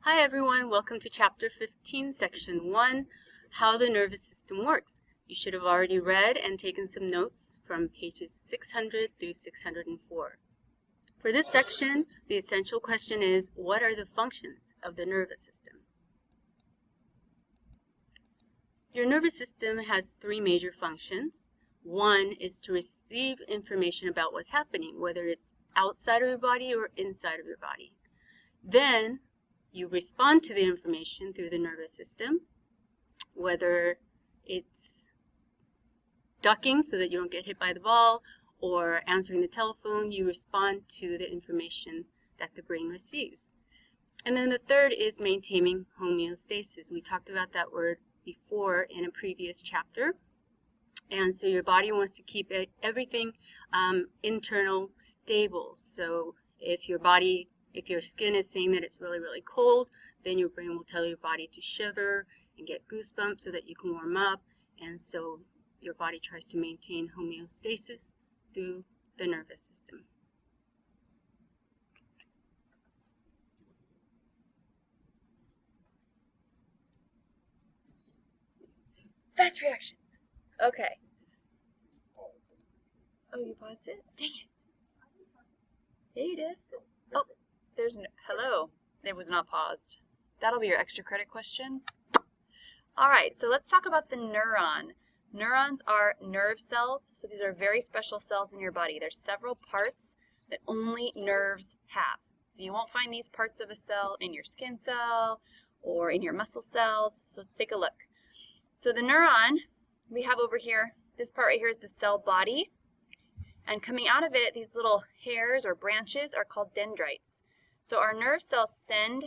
Hi everyone, welcome to Chapter 15, Section 1, How the Nervous System Works. You should have already read and taken some notes from pages 600 through 604. For this section, the essential question is, what are the functions of the nervous system? Your nervous system has three major functions. One is to receive information about what's happening, whether it's outside of your body or inside of your body. Then, you respond to the information through the nervous system, whether it's ducking so that you don't get hit by the ball or answering the telephone. You respond to the information that the brain receives. And then the third is maintaining homeostasis. We talked about that word before in a previous chapter. And so your body wants to keep everything internal stable. So if your skin is saying that it's really, really cold, then your brain will tell your body to shiver and get goosebumps so that you can warm up. And so your body tries to maintain homeostasis through the nervous system. Fast reactions. Okay. Oh, you paused it? Dang it. Yeah, you did. Oh. Hello. It was not paused. That'll be your extra credit question. All right, so let's talk about the neuron. Neurons are nerve cells, so these are very special cells in your body. There's several parts that only nerves have. So you won't find these parts of a cell in your skin cell or in your muscle cells. So let's take a look. So the neuron we have over here, this part right here is the cell body. And coming out of it, these little hairs or branches are called dendrites. So our nerve cells send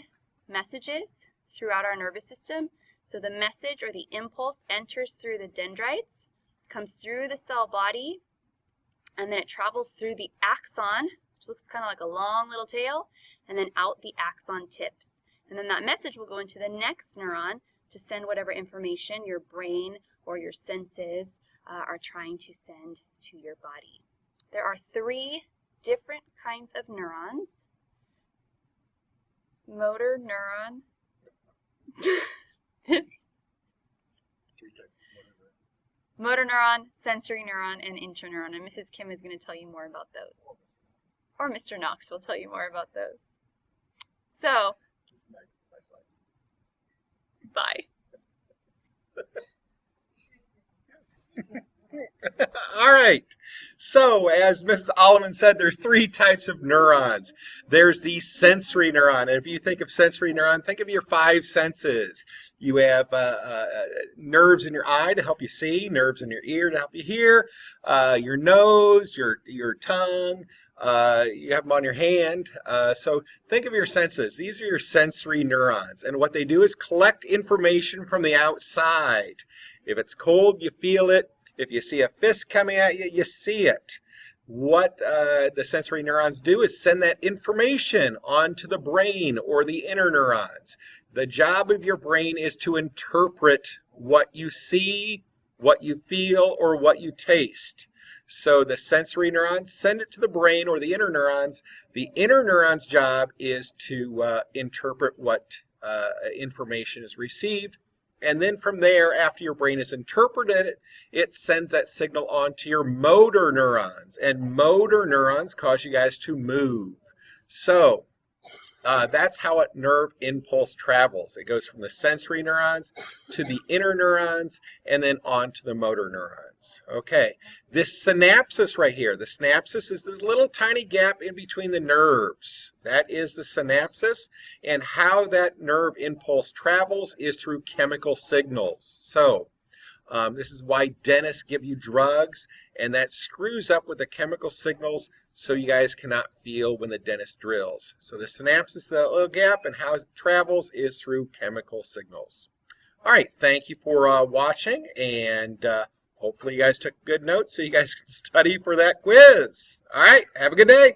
messages throughout our nervous system. So the message or the impulse enters through the dendrites, comes through the cell body, and then it travels through the axon, which looks kind of like a long little tail, and then out the axon tips. And then that message will go into the next neuron to send whatever information your brain or your senses are trying to send to your body. There are three different kinds of neurons. Motor neuron. Motor neuron, sensory neuron, and interneuron. And Mrs. Kim is going to tell you more about those. Or Mr. Knox will tell you more about those. So, bye. All right. So, as Mrs. Alleman said, there's three types of neurons. There's the sensory neuron. And if you think of sensory neuron, think of your five senses. You have nerves in your eye to help you see, nerves in your ear to help you hear, your nose, your tongue. You have them on your hand. So think of your senses. These are your sensory neurons. And what they do is collect information from the outside. If it's cold, you feel it. If you see a fist coming at you, you see it. What the sensory neurons do is send that information onto the brain or the inner neurons. The job of your brain is to interpret what you see, what you feel, or what you taste. So the sensory neurons send it to the brain or the inner neurons. The inner neurons' job is to interpret what information is received. And then from there, after your brain has interpreted it, it sends that signal on to your motor neurons. And motor neurons cause you guys to move. So that's how a nerve impulse travels. It goes from the sensory neurons to the inner neurons and then on to the motor neurons. Okay, this synapses right here, the synapses is this little tiny gap in between the nerves. That is the synapses, and how that nerve impulse travels is through chemical signals. So this is why dentists give you drugs, and that screws up with the chemical signals so you guys cannot feel when the dentist drills. So the synapses is that little gap, and how it travels is through chemical signals. All right, thank you for watching, and hopefully you guys took good notes so you guys can study for that quiz. All right, have a good day.